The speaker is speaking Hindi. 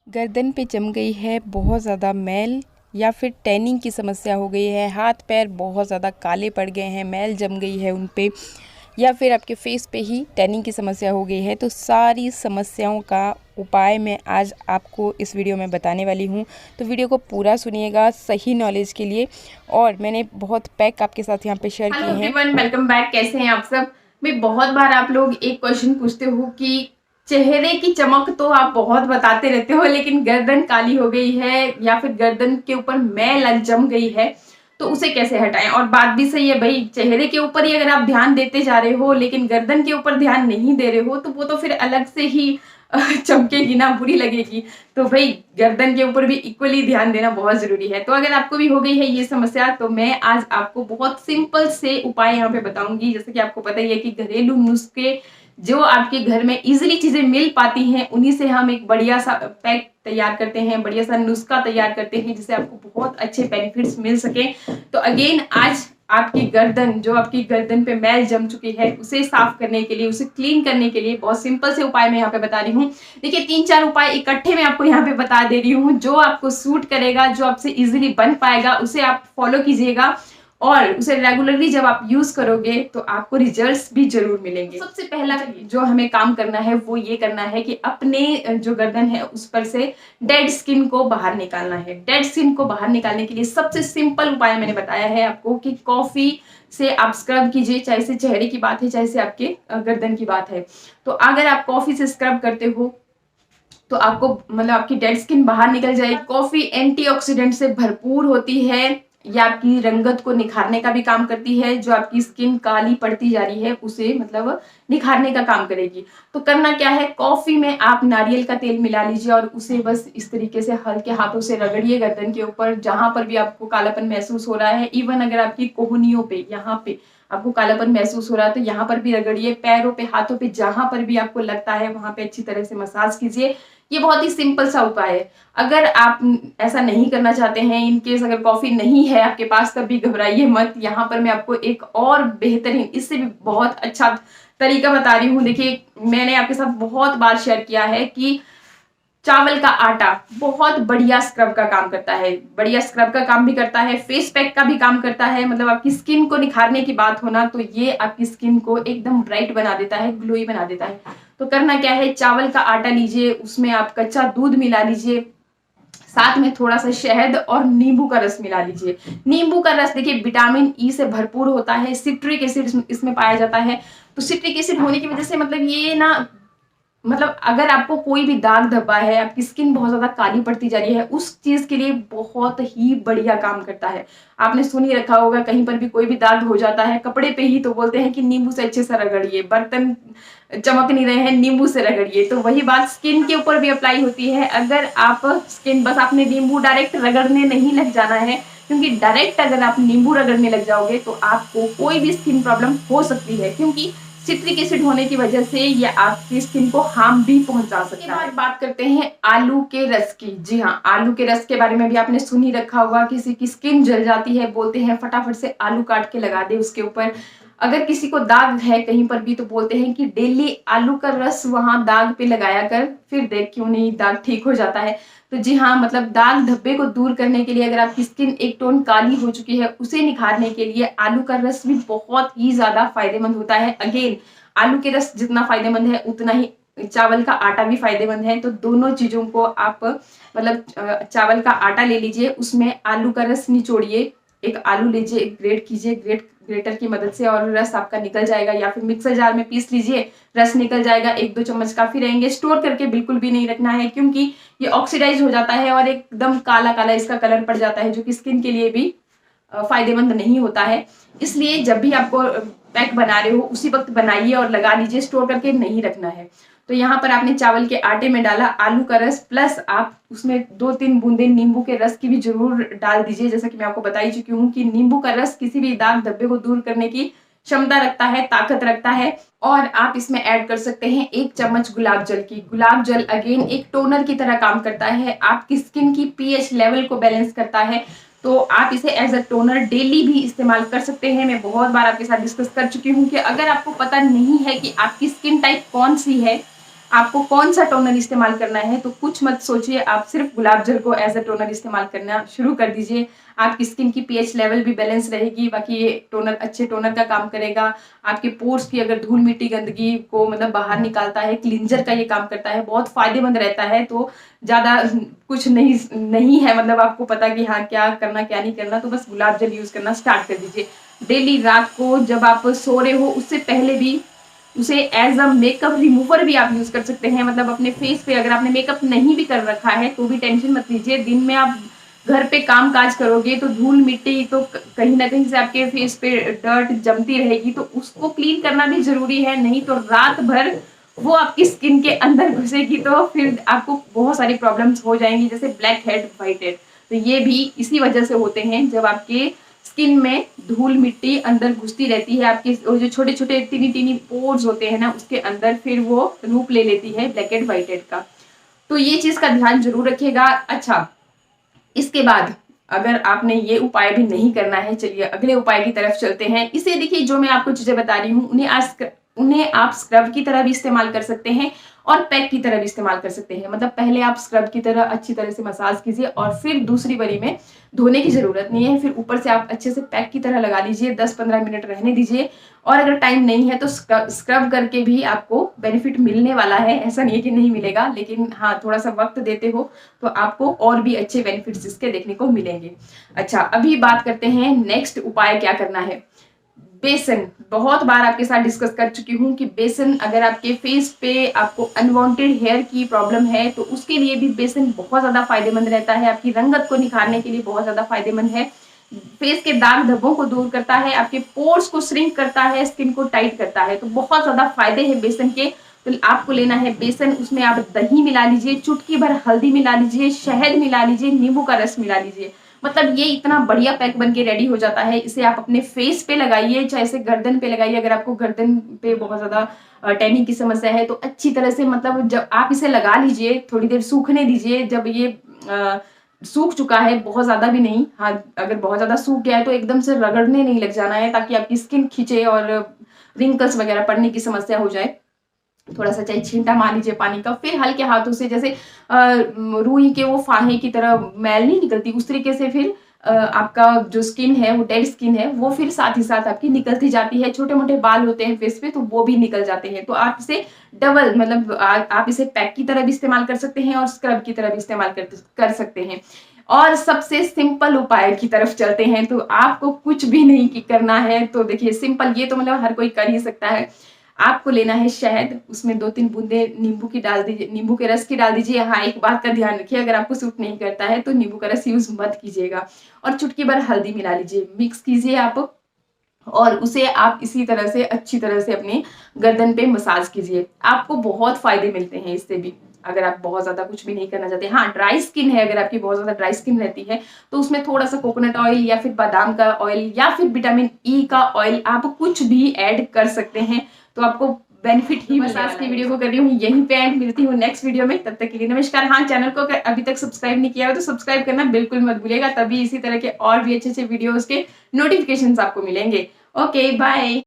गर्दन पे जम गई है बहुत ज़्यादा मैल या फिर टैनिंग की समस्या हो गई है, हाथ पैर बहुत ज़्यादा काले पड़ गए हैं, मैल जम गई है उन पे, या फिर आपके फेस पे ही टैनिंग की समस्या हो गई है, तो सारी समस्याओं का उपाय मैं आज आपको इस वीडियो में बताने वाली हूँ। तो वीडियो को पूरा सुनिएगा सही नॉलेज के लिए। और मैंने बहुत पैक आपके साथ यहाँ पे शेयर किए हैं। Everyone, welcome back. कैसे हैं आप सब? मैं बहुत बार आप लोग एक क्वेश्चन पूछते हो कि चेहरे की चमक तो आप बहुत बताते रहते हो, लेकिन गर्दन काली हो गई है या फिर गर्दन के ऊपर मैल जम गई है, तो उसे कैसे हटाएं। और बात भी सही है भाई, चेहरे के ऊपर ही अगर आप ध्यान देते जा रहे हो लेकिन गर्दन के ऊपर ध्यान नहीं दे रहे हो, तो वो तो फिर अलग से ही चमकेगी ना, बुरी लगेगी। तो भाई गर्दन के ऊपर भी इक्वली ध्यान देना बहुत जरूरी है। तो अगर आपको भी हो गई है ये समस्या, तो मैं आज आपको बहुत सिंपल से उपाय यहाँ पे बताऊंगी। जैसे कि आपको पता ही है कि घरेलू नुस्खे जो आपके घर में इजीली चीजें मिल पाती हैं, उन्हीं से हम एक बढ़िया सा पैक तैयार करते हैं, बढ़िया सा नुस्खा तैयार करते हैं, जिससे आपको बहुत अच्छे बेनिफिट्स मिल सके। तो अगेन आज आपकी गर्दन, जो आपकी गर्दन पे मैल जम चुकी है, उसे साफ करने के लिए, उसे क्लीन करने के लिए बहुत सिंपल से उपाय मैं यहाँ पे बता रही हूँ। देखिए 3-4 उपाय इकट्ठे मैं आपको यहाँ पे बता दे रही हूँ, जो आपको सूट करेगा, जो आपसे इजीली बन पाएगा, उसे आप फॉलो कीजिएगा और उसे रेगुलरली जब आप यूज करोगे तो आपको रिजल्ट्स भी जरूर मिलेंगे। सबसे पहला जो हमें काम करना है वो ये करना है कि अपने जो गर्दन है उस पर से डेड स्किन को बाहर निकालना है। डेड स्किन को बाहर निकालने के लिए सबसे सिंपल उपाय मैंने बताया है आपको कि कॉफी से आप स्क्रब कीजिए, चाहे से चेहरे की बात है चाहे से आपके गर्दन की बात है। तो अगर आप कॉफी से स्क्रब करते हो तो आपको मतलब आपकी डेड स्किन बाहर निकल जाएगी। कॉफी एंटीऑक्सीडेंट से भरपूर होती है, ये आपकी रंगत को निखारने का भी काम करती है। जो आपकी स्किन काली पड़ती जा रही है उसे मतलब निखारने का काम करेगी। तो करना क्या है, कॉफी में आप नारियल का तेल मिला लीजिए और उसे बस इस तरीके से हल्के हाथों से रगड़िए गर्दन के ऊपर, जहां पर भी आपको कालापन महसूस हो रहा है। इवन अगर आपकी कोहनियों पे, यहाँ पे आपको कालापन महसूस हो रहा है तो यहाँ पर भी रगड़िए। पैरों पे, हाथों पे, जहां पर भी आपको लगता है वहां पे अच्छी तरह से मसाज कीजिए। ये बहुत ही सिंपल सा उपाय है। अगर आप ऐसा नहीं करना चाहते हैं, इनकेस अगर कॉफी नहीं है आपके पास, तब भी घबराइए मत। यहाँ पर मैं आपको एक और बेहतरीन, इससे भी बहुत अच्छा तरीका बता रही हूँ। देखिए मैंने आपके साथ बहुत बार शेयर किया है कि चावल का आटा बहुत बढ़िया स्क्रब का काम करता है, बढ़िया स्क्रब का काम भी करता है, फेस पैक का भी काम करता है। मतलब आपकी स्किन को निखारने की बात हो ना, तो ये आपकी स्किन को एकदम ब्राइट बना देता है, ग्लोई बना देता है। तो करना क्या है, चावल का आटा लीजिए, उसमें आप कच्चा दूध मिला लीजिए, साथ में थोड़ा सा शहद और नींबू का रस मिला लीजिए। नींबू का रस देखिए विटामिन ई से भरपूर होता है, सिट्रिक एसिड इसमें पाया जाता है। तो सिट्रिक एसिड होने की वजह से मतलब ये ना, मतलब अगर आपको कोई भी दाग धब्बा है, आपकी स्किन बहुत ज्यादा काली पड़ती जा रही है, उस चीज के लिए बहुत ही बढ़िया काम करता है। आपने सुन ही रखा होगा, कहीं पर भी कोई भी दाग हो जाता है कपड़े पे ही, तो बोलते हैं कि नींबू से अच्छे से रगड़िए, बर्तन चमक नहीं रहे हैं नींबू से रगड़िए। तो वही बात स्किन के ऊपर भी अप्लाई होती है। अगर आप स्किन, बस आपने नींबू डायरेक्ट रगड़ने नहीं लग जाना है, क्योंकि डायरेक्ट अगर आप नींबू रगड़ने लग जाओगे तो आपको कोई भी स्किन प्रॉब्लम हो सकती है, क्योंकि सिट्रिक एसिड होने की वजह से ये आपकी स्किन को हार्म भी पहुंचा सकता है। बात करते हैं आलू के रस की। जी हाँ, आलू के रस के बारे में भी आपने सुन ही रखा होगा। किसी की स्किन जल जाती है, बोलते हैं फटाफट से आलू काट के लगा दे उसके ऊपर। अगर किसी को दाग है कहीं पर भी, तो बोलते हैं कि डेली आलू का रस वहां दाग पे लगाया कर, फिर देख क्यों नहीं दाग ठीक हो जाता है। तो जी हाँ, मतलब दाग धब्बे को दूर करने के लिए, अगर आपकी स्किन एक टोन काली हो चुकी है उसे निखारने के लिए आलू का रस भी बहुत ही ज्यादा फायदेमंद होता है। अगेन आलू के रस जितना फायदेमंद है उतना ही चावल का आटा भी फायदेमंद है। तो दोनों चीजों को आप मतलब चावल का आटा ले लीजिए, उसमें आलू का रस निचोड़िए, एक आलू लीजिए, ग्रेट कीजिए ग्रेटर की मदद से, और रस आपका निकल जाएगा। या फिर मिक्सर जार में पीस लीजिए, रस निकल जाएगा। 1-2 चम्मच काफी रहेंगे। स्टोर करके बिल्कुल भी नहीं रखना है, क्योंकि ये ऑक्सीडाइज हो जाता है और एकदम काला काला इसका कलर पड़ जाता है, जो कि स्किन के लिए भी फायदेमंद नहीं होता है। इसलिए जब भी आपको पैक बना रहे हो उसी वक्त बनाइए और लगा लीजिए, स्टोर करके नहीं रखना है। तो यहाँ पर आपने चावल के आटे में डाला आलू का रस, प्लस आप उसमें 2-3 बूंदे नींबू के रस की भी जरूर डाल दीजिए। जैसा कि मैं आपको बता ही चुकी हूँ कि नींबू का रस किसी भी दाग धब्बे को दूर करने की क्षमता रखता है, ताकत रखता है। और आप इसमें ऐड कर सकते हैं 1 चम्मच गुलाब जल की। गुलाब जल अगेन एक टोनर की तरह काम करता है, आपकी स्किन की पीएच लेवल को बैलेंस करता है। तो आप इसे एज अ टोनर डेली भी इस्तेमाल कर सकते हैं। मैं बहुत बार आपके साथ डिस्कस कर चुकी हूँ कि अगर आपको पता नहीं है कि आपकी स्किन टाइप कौन सी है, आपको कौन सा टोनर इस्तेमाल करना है, तो कुछ मत सोचिए, आप सिर्फ गुलाब जल को एज अ टोनर इस्तेमाल करना शुरू कर दीजिए। आपकी स्किन की पीएच लेवल भी बैलेंस रहेगी, बाकी ये टोनर अच्छे टोनर का काम करेगा। आपके पोर्स की अगर धूल मिट्टी गंदगी को मतलब बाहर निकालता है, क्लींजर का ये काम करता है, बहुत फायदेमंद रहता है। तो ज़्यादा कुछ नहीं है, मतलब आपको पता कि हाँ क्या करना क्या नहीं करना, तो बस गुलाब जल यूज़ करना स्टार्ट कर दीजिए। डेली रात को जब आप सो रहे हो उससे पहले भी उसे एज अ मेकअप रिमूवर भी आप यूज कर सकते हैं। मतलब अपने फेस पे अगर आपने मेकअप नहीं भी कर रखा है तो भी टेंशन मत लीजिए, दिन में आप घर पे काम काज करोगे तो धूल मिट्टी तो कहीं ना कहीं से आपके फेस पे डर्ट जमती रहेगी, तो उसको क्लीन करना भी जरूरी है। नहीं तो रात भर वो आपकी स्किन के अंदर घुसेगी तो फिर आपको बहुत सारी प्रॉब्लम्स हो जाएंगी, जैसे ब्लैक हेड, व्हाइट हेड। तो ये भी इसी वजह से होते हैं, जब आपके स्किन में धूल मिट्टी अंदर घुसती रहती है, आपके जो छोटे छोटे टीनी टीनी पोर्स होते हैं ना उसके अंदर, फिर वो रूप ले लेती है ब्लैक हेड व्हाइट हेड का। तो ये चीज का ध्यान जरूर रखिएगा। अच्छा, इसके बाद अगर आपने ये उपाय भी नहीं करना है, चलिए अगले उपाय की तरफ चलते हैं। इसे देखिए, जो मैं आपको चीजें बता रही हूँ उन्हें आप स्क्रब की तरह भी इस्तेमाल कर सकते हैं और पैक की तरह भी इस्तेमाल कर सकते हैं। मतलब पहले आप स्क्रब की तरह अच्छी तरह से मसाज कीजिए और फिर दूसरी बारी में धोने की जरूरत नहीं है, फिर ऊपर से आप अच्छे से पैक की तरह लगा लीजिए, 10-15 मिनट रहने दीजिए। और अगर टाइम नहीं है तो स्क्रब करके भी आपको बेनिफिट मिलने वाला है, ऐसा नहीं है कि नहीं मिलेगा, लेकिन हाँ थोड़ा सा वक्त देते हो तो आपको और भी अच्छे बेनिफिट्स इसके देखने को मिलेंगे। अच्छा, अभी बात करते हैं नेक्स्ट उपाय क्या करना है। बेसन, बहुत बार आपके साथ डिस्कस कर चुकी हूँ कि बेसन अगर आपके फेस पे आपको अनवांटेड हेयर की प्रॉब्लम है तो उसके लिए भी बेसन बहुत ज्यादा फायदेमंद रहता है। आपकी रंगत को निखारने के लिए बहुत ज्यादा फायदेमंद है। फेस के दाग धब्बों को दूर करता है, आपके पोर्स को श्रिंक करता है, स्किन को टाइट करता है। तो बहुत ज्यादा फायदे हैं बेसन के। तो आपको लेना है बेसन, उसमें आप दही मिला लीजिए, चुटकी भर हल्दी मिला लीजिए, शहद मिला लीजिए, नींबू का रस मिला लीजिए। मतलब ये इतना बढ़िया पैक बन के रेडी हो जाता है। इसे आप अपने फेस पे लगाइए, चाहे इसे गर्दन पे लगाइए। अगर आपको गर्दन पे बहुत ज्यादा टैनिंग की समस्या है तो अच्छी तरह से, मतलब जब आप इसे लगा लीजिए, थोड़ी देर सूखने दीजिए। जब ये सूख चुका है, बहुत ज्यादा भी नहीं, हाँ अगर बहुत ज्यादा सूख गया है तो एकदम से रगड़ने नहीं लग जाना है, ताकि आपकी स्किन खींचे और रिंकल्स वगैरह पड़ने की समस्या हो जाए। थोड़ा सा चाहे छींटा मार लीजिए पानी का, फिर हल्के हाथों से, जैसे रूई के वो फाहे की तरह मैल नहीं निकलती उस तरीके से, फिर आपका जो स्किन है, वो डेड स्किन है, वो फिर साथ ही साथ आपकी निकलती जाती है। छोटे मोटे बाल होते हैं फेस पे तो वो भी निकल जाते हैं। तो आप इसे डबल, मतलब आप इसे पैक की तरह भी इस्तेमाल कर सकते हैं और स्क्रब की तरह भी इस्तेमाल कर सकते हैं। और सबसे सिंपल उपाय की तरफ चलते हैं। तो आपको कुछ भी नहीं करना है। तो देखिए सिंपल, ये तो मतलब हर कोई कर ही सकता है। आपको लेना है शहद, उसमें 2-3 बूंदे नींबू की डाल दीजिए, नींबू के रस की डाल दीजिए। हाँ, एक बात का ध्यान रखिए, अगर आपको सूट नहीं करता है तो नींबू का रस यूज मत कीजिएगा। और चुटकी भर हल्दी मिला लीजिए, मिक्स कीजिए आप, और उसे आप इसी तरह से अच्छी तरह से अपने गर्दन पे मसाज कीजिए। आपको बहुत फायदे मिलते हैं इससे भी, अगर आप बहुत ज्यादा कुछ भी नहीं करना चाहते। हाँ, ड्राई स्किन है, अगर आपकी बहुत ज्यादा ड्राई स्किन रहती है तो उसमें थोड़ा सा कोकोनट ऑयल या फिर बादाम का ऑयल या फिर विटामिन ई का ऑयल, आप कुछ भी ऐड कर सकते हैं, तो आपको बेनिफिट ही। बस आज की वीडियो को कर रही हूँ यहीं पे एंड, मिलती हूँ नेक्स्ट वीडियो में, तब तक के लिए नमस्कार। हाँ, चैनल को अगर अभी तक सब्सक्राइब नहीं किया हो तो सब्सक्राइब करना बिल्कुल मत भूलिएगा, तभी इसी तरह के और भी अच्छे अच्छे वीडियोस के नोटिफिकेशंस आपको मिलेंगे। Okay, bye.